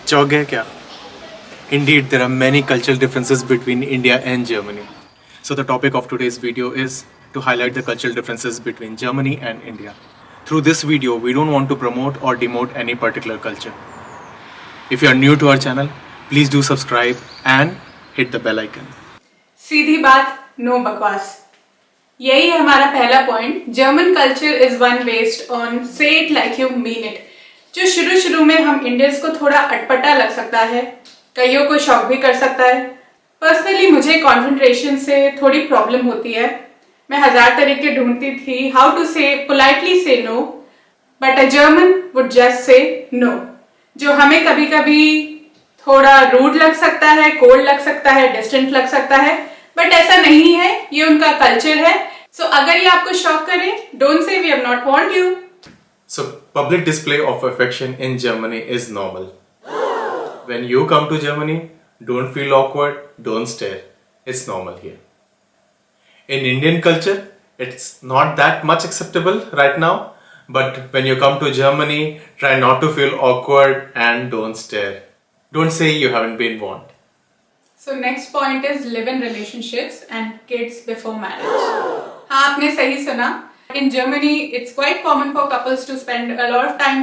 चौक गए क्या? Indeed, there are many cultural differences between India and Germany. So, the topic of today's video is to highlight the cultural differences between Germany and India. Through this video, we don't want to promote or demote any particular culture. If you are new to our channel, please do subscribe and hit the bell icon. सीधी बात, no बकवास। यही है हमारा पहला point. German culture is one based on say it like you mean it. जो शुरू शुरू में हम इंडियंस को थोड़ा अटपटा लग सकता है, कईयों को शॉक भी कर सकता है। पर्सनली मुझे कॉन्सेंट्रेशन से थोड़ी प्रॉब्लम होती है। मैं हजार तरीके ढूंढती थी how to say politely say no, but a German would just say no, जो हमें कभी कभी थोड़ा रूड लग सकता है, कोल्ड लग सकता है, डिस्टेंट लग सकता है, बट ऐसा नहीं है, ये उनका कल्चर है। सो अगर ये आपको शॉक करे, don't say we have not want you. So, public display of affection in Germany is normal. When you come to Germany, don't feel awkward, don't stare. It's normal here. In Indian culture, it's not that much acceptable right now, but when you come to Germany, try not to feel awkward and don't stare. Don't say you haven't been warned. So next point is live in relationships and kids before marriage. हाँ, आपने सही सुना। In Germany, it's quite common for couples to spend a lot of time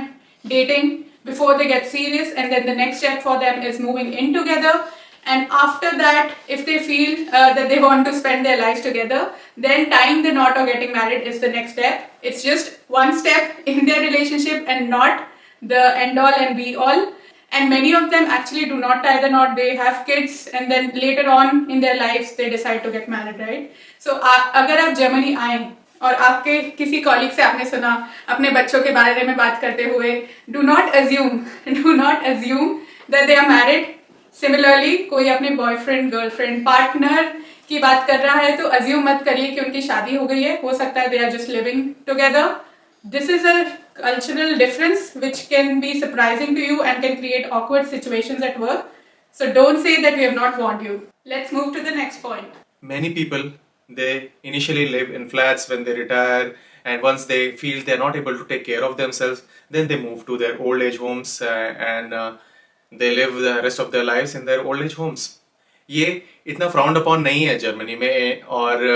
dating before they get serious, and then the next step for them is moving in together. And after that, if they feel that they want to spend their lives together, then tying the knot or getting married is the next step. It's just one step in their relationship and not the end all and be all. And many of them actually do not tie the knot. They have kids and then later on in their lives they decide to get married, right? So अगर आप Germany आए और आपके किसी colleague से आपने सुना अपने बच्चों के बारे में बात करते हुए, do not assume that they are married. Similarly कोई अपने बॉयफ्रेंड, गर्लफ्रेंड, पार्टनर की बात कर रहा है तो अज्यूम मत करिए कि उनकी शादी हो गई है। हो सकता है they are just living together. This is a cultural difference which can be surprising to you and can create awkward situations at work. So don't say that we have not warned you. Let's move to the next point. Many people, they initially live in flats when they retire, and once they feel they're not able to take care of themselves, then they move to their old age homes and they live the rest of their lives in their old age homes. ये इतना frowned upon नहीं है Germany में, और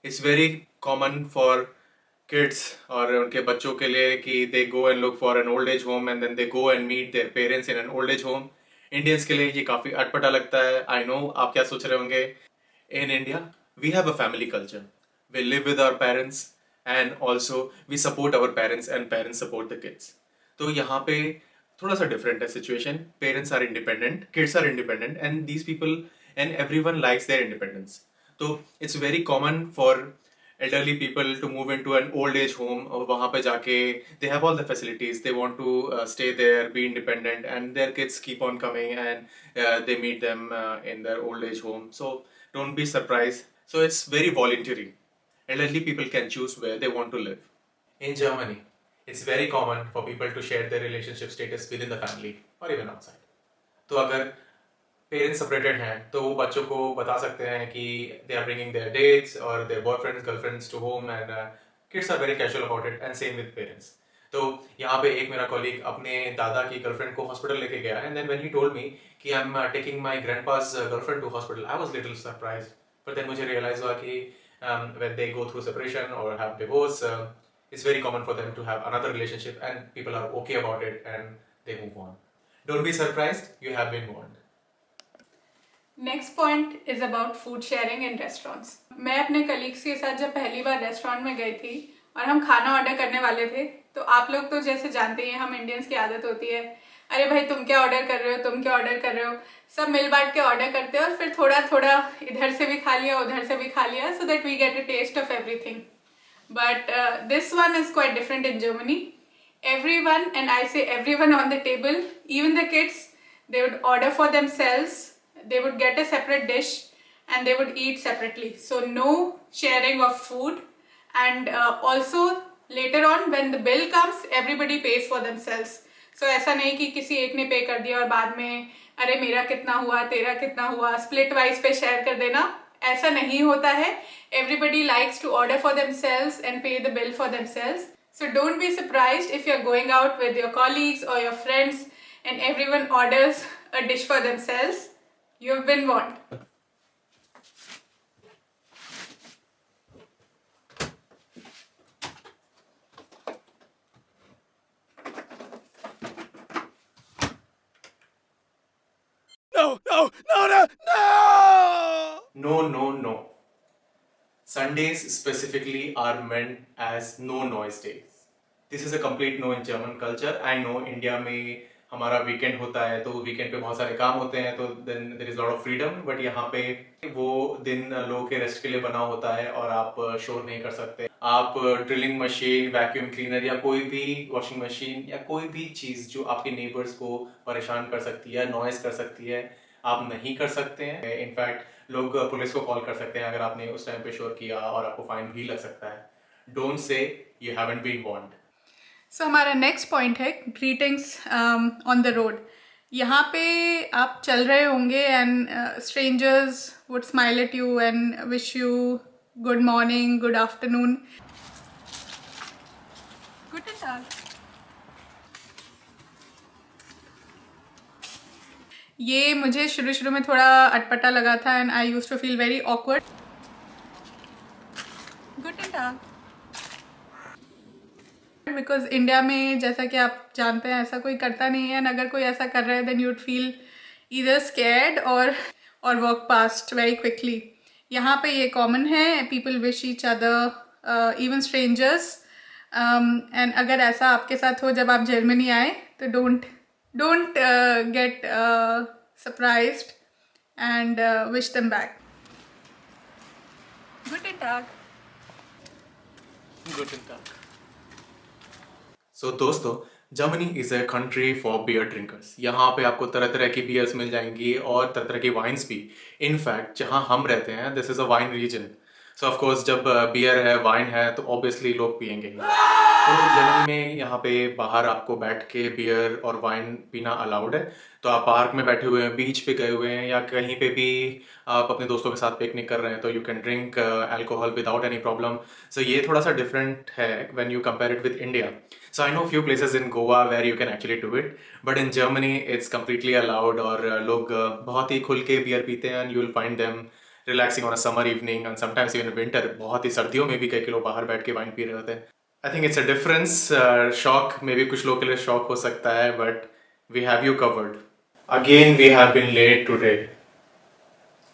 it's very common for kids और उनके बच्चों के लिए कि they go and look for an old age home and then they go and meet their parents in an old age home. Indians के लिए ये काफ़ी अटपटा लगता है। I know आप क्या सोच रहे होंगे। In India, we have a family culture. We live with our parents and also we support our parents and parents support the kids. तो यहाँ पे थोड़ा सा different है situation. Parents are independent, kids are independent, and these people and everyone likes their independence. तो it's very common for elderly people to move into an old age home और वहाँ पे जाके they have all the facilities, they want to stay there, be independent, and their kids keep on coming and they meet them in their old age home. So don't be surprised. So it's very voluntary. Elderly people can choose where they want to live. In Germany, it's very common for people to share their relationship status within the family or even outside. तो अगर parents separated हैं तो वो बच्चों को बता सकते हैं कि they are bringing their dates और their boyfriends girlfriends to home, and kids are very casual about it, and same with parents. तो यहाँ पे एक मेरा कॉलीग अपने दादा की गर्लफ्रेंड को हॉस्पिटल लेके गया, and then when he told me कि I am taking my grandpa's girlfriend to hospital, I was little surprise. पर देन मुझे रियलाइज हुआ कि when they go through separation और have divorce, it's very common for them to have another relationship and people are okay about it and they move on. Don't be surprised, you have been warned. Next point is about food sharing in restaurants. मैं अपने colleagues के साथ जब पहली बार restaurant में गई थी और हम खाना ऑर्डर करने वाले थे, तो आप लोग तो जैसे जानते ही हैं, हम इंडियंस की आदत होती है, अरे भाई तुम क्या ऑर्डर कर रहे हो, तुम क्या ऑर्डर कर रहे हो, सब मिल बांट के ऑर्डर करते हैं और फिर थोड़ा थोड़ा इधर से भी खा लिया, उधर से भी खा लिया, so that we get a taste of everything. But this one is quite different in Germany. Everyone, and I say everyone on the table, even the kids, they would order for themselves, they would get a separate dish and they would eat separately. So no sharing of food, and also later on when the bill comes, everybody pays for themselves. So ऐसा नहीं कि किसी एक ने पे कर दिया और बाद में अरे मेरा कितना हुआ, तेरा कितना हुआ, स्प्लिट वाइज पे शेयर कर देना, ऐसा नहीं होता है। Everybody likes to order for themselves and pay the bill for themselves. So don't be surprised if you're going out with your colleagues or your friends and everyone orders a dish for themselves, you've been warned. No, no, no. Sundays specifically are meant as no noise days. This is a complete no in German culture. I know India में हमारा weekend होता है तो weekend पे बहुत सारे काम होते हैं तो then there is lot of freedom, but यहाँ पे वो दिन लोगों के रेस्ट के लिए बना होता है और आप शोर नहीं कर सकते. आप ड्रिलिंग मशीन, वैक्यूम क्लीनर या कोई भी वॉशिंग मशीन या कोई भी चीज जो आपके नेबर्स को परेशान कर सकती है, नॉइज कर सकती है, आप नहीं कर सकते हैं. इनफैक्ट लोग पुलिस को कॉल कर सकते हैं अगर आपने उस टाइम पे शोर किया और आपको फाइन भी लग सकता है. Don't say you haven't been warned. So हमारा नेक्स्ट पॉइंट है ग्रीटिंग्स ऑन द रोड. यहाँ पे आप चल रहे होंगे and strangers would smile at you and wish you good morning, good afternoon, good टाग. ये मुझे शुरू शुरू में थोड़ा अटपटा लगा था and I used to feel very awkward. Good टाग. बिकॉज इंडिया में जैसा कि आप जानते हैं ऐसा कोई करता नहीं है, एंड अगर कोई ऐसा कर रहा है then you'd feel either scared और वॉक पास्ट वेरी क्विकली. यहाँ पे ये कॉमन है, people wish each other, even strangers. And अगर ऐसा आपके साथ हो जब आप जर्मनी आए तो don't get surprised and wish them back. Good टाग. Guten Tag. So दोस्तों, Germany is a country for beer drinkers. यहाँ पे आपको तरह तरह की बियर्स मिल जाएंगी और तरह तरह की वाइन्स भी. इनफैक्ट जहाँ हम रहते हैं this is a wine region. So of course जब बियर है, वाइन है तो ऑब्वियसली लोग पियेंगे ही. तो जर्मनी में यहाँ पे बाहर आपको बैठ के बियर और वाइन पीना अलाउड है. तो आप पार्क में बैठे हुए हैं, बीच पे गए हुए हैं या कहीं पे भी आप अपने दोस्तों के साथ पिकनिक कर रहे हैं तो you can drink alcohol without any problem. So ये थोड़ा सा डिफरेंट है when you compare it with India. So I know few places in Goa where you can actually do it, but in Germany it's completely allowed. और लोग बहुत ही खुल के beer पीते हैं and you'll find them relaxing on a summer evening and sometimes even in winter. बहुत ही सर्दियों में भी कई किलो बाहर बैठ के वाइन पी रहे होते हैं. I think it's a difference. Shock maybe कुछ लोगों के लिए शॉक हो सकता है, but we have you covered. Again we have been late today.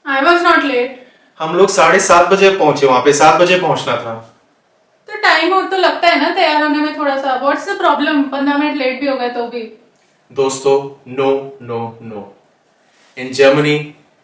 I was not late. हम लोग 7:30 बजे पहुंचे, वहाँ पे 7 बजे पहुंचना था. तो टाइम और तो लगता है ना तैयार होने में थोड़ा सा. What's the problem? 15 minute late भी हो गए तो भी. दोस्तों, no no no. In Germany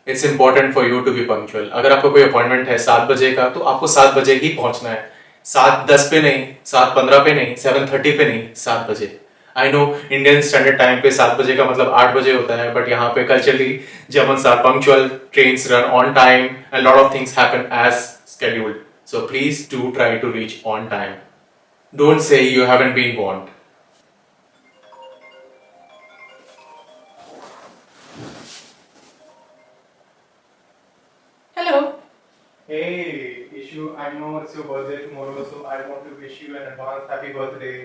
it's important for you to be punctual. अगर आपका कोई अपॉइंटमेंट है 7 बजे का तो आपको 7 बजे ही पहुंचना है. 7:10 पे नहीं, 7:15 पे नहीं, 7:30 पे नहीं, 7 बजे. I know Indian standard time पे 7 बजे का मतलब 8 बजे होता है, बट यहाँ पे culturally Germans are punctual, trains run on time and lot of things happen as scheduled. So please do try to reach on time. Don't say you haven't been warned. Hello. Hey, Ishu, I know it's your birthday tomorrow, so I want to wish you an advance happy birthday.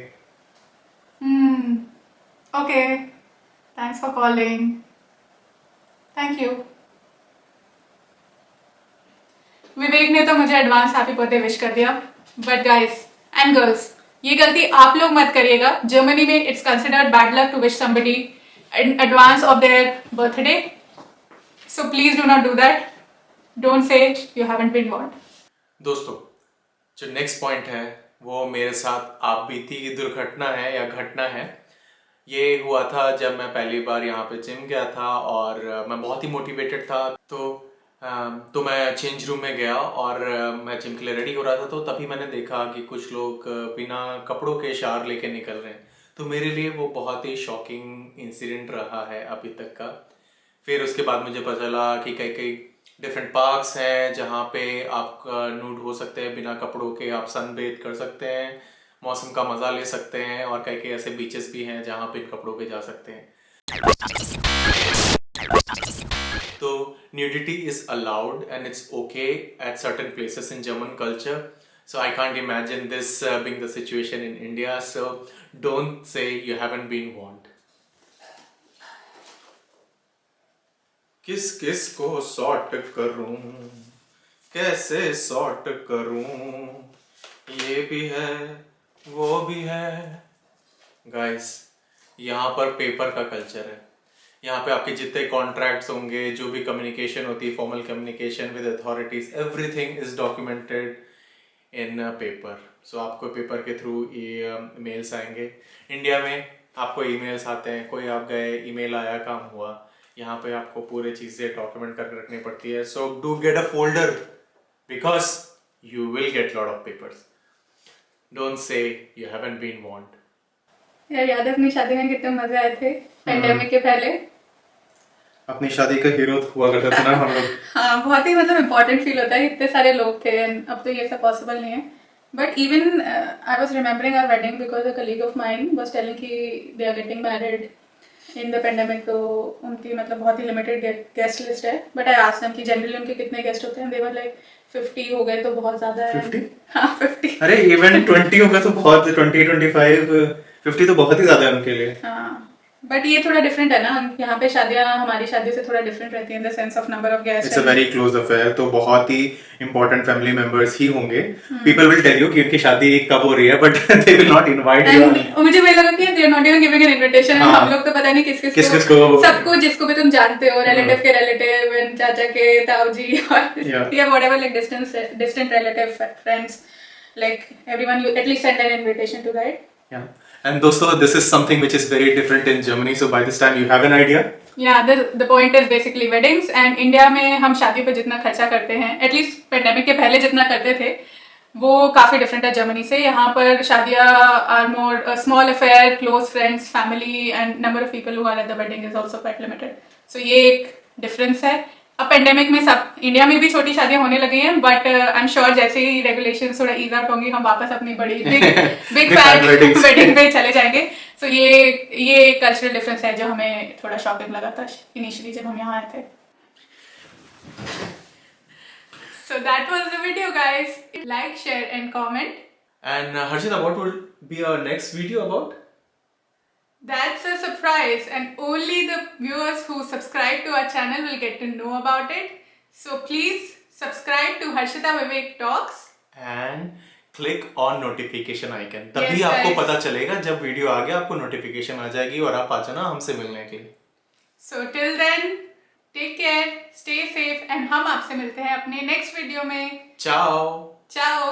Okay. Thanks for calling. Thank you. विवेक ने तो मुझे advance happy birthday wish कर दिया, but guys and girls, ये गलती आप लोग मत करिएगा. जर्मनी में it's considered bad luck to wish somebody in advance of their birthday. So please do not do that. Don't say you haven't been warned. दोस्तों, जो नेक्स्ट पॉइंट है वो मेरे साथ आप बीती दुर्घटना है या घटना है. ये हुआ था जब मैं पहली बार यहाँ पे जिम गया था और मैं बहुत ही मोटिवेटेड था. तो मैं चेंज रूम में गया और मैं जिम के लिए रेडी हो रहा था. तो तभी मैंने देखा कि कुछ लोग बिना कपड़ों के शावर लेके निकल रहे हैं. तो मेरे लिए वो बहुत ही शॉकिंग इंसिडेंट रहा है अभी तक का. फिर उसके बाद मुझे पता चला कि कई कई डिफरेंट पार्क्स हैं जहाँ पे आप नूड हो सकते हैं, बिना कपड़ों के आप सनबेथ कर सकते हैं, मौसम का मज़ा ले सकते हैं. और कई कई ऐसे बीचेस भी हैं जहाँ पे कपड़ों पे जा सकते हैं. तो nudity is allowed and it's okay at certain places in German culture. So I can't imagine this being the situation in India. So don't say you haven't been warned. किस किस को सॉर्ट करूं, कैसे सॉर्ट करूं, ये भी है वो भी है। गाइस, यहाँ पर पेपर का कल्चर है। यहाँ पे आपके जितने कॉन्ट्रैक्ट्स होंगे, जो भी कम्युनिकेशन होती है, formal communication with authorities, everything is documented in paper. So आपको पेपर के थ्रू मेल्स आएंगे। इंडिया में आपको ईमेल्स आते हैं, कोई आप गए, ईमेल आया, काम हुआ। यहाँ पे आपको पूरी चीज़ें डॉक्यूमेंट करके रखनी पड़ती है। So do get a folder because you will get lot of papers. Don't say you haven't been warned. यार याद है अपनी शादी में कितने मजे आए थे पेंडेमिक के पहले। अपनी शादी का हीरो हुआ करता था ना हम लोग। हाँ, बहुत ही मतलब इम्पोर्टेंट फील होता है, इतने सारे लोग थे। and अब तो ये सब पॉसिबल नहीं है। But even I was remembering our wedding because a colleague of mine was telling कि they are getting married in the pandemic. तो उनकी मतलब बहुत ही लिमिटेड गेस्ट लिस्ट है। बट आई आस्क्ड देम कि जनरली उनके कितने गेस्ट होते हैं। दे वर लाइक 50 हो गए तो बहुत ज्यादा है। 50? हाँ 50। अरे इवन 20 होगा तो बहुत, 20, 25, 50 तो बहुत ही ज्यादा है उनके लिए। हाँ, बट ये थोड़ा डिफरेंट है ना। यहाँ पे शादियाँ हमारी शादी से थोड़ा डिफरेंट रहती है in the sense of number of guest. It's a very close affair, तो बहुत ही इंपॉर्टेंट फैमिली मेंबर्स ही होंगे। पीपल विल टेल यू कि उनकी शादी कब हो रही है, but they will not invite you. मुझे वही लगा कि they are not even giving an invitation. हाँ। हम लोग तो पता नहीं किस किस किस को सबको, जिसको भी तुम जानते हो, रिलेटिव के रिलेटिव, चाचा के ताऊ जी, और या whatever, like distant relative, friends, like everyone you at least send an invitation to, right? Yeah. And दोस्तों, this is something which is very different in Germany. So by this time you have an idea. Yeah, the point is basically weddings. And India में हम शादी पे जितना खर्चा करते हैं, at least pandemic के पहले जितना करते थे, वो काफ़ी डिफरेंट है जर्मनी से। यहाँ पर शादियाँ are more small affair, close friends, family, and number of people who are at the wedding is also quite limited. So ये एक डिफरेंस है। अब पेंडेमिक में सब इंडिया में भी छोटी शादियां होने लगी हैं, बट आई एम श्योर जैसे ही रेगुलेशन थोड़ा ईज आउट होंगी, हम वापस अपनी बड़ी बिग फैट वेडिंग पे चले जाएंगे। सो ये कल्चरल डिफरेंस है जो हमें थोड़ा शॉकिंग लगा था इनिशियली जब हम यहाँ आए थे। So that was the video, guys. Like, share and comment. And Harshita, what would be our next video about? That's a surprise, and only the viewers who subscribe to our channel will get to know about it. So please subscribe to Harshita Vivek Talks. And click on notification icon. तभी Yes, आपको guys. पता चलेगा जब video आ गया, आपको notification आ जाएगी और आप आ जाना हमसे मिलने के लिए। So till then, take care, stay safe, and हम आपसे मिलते हैं अपने नेक्स्ट वीडियो में। Ciao. Ciao.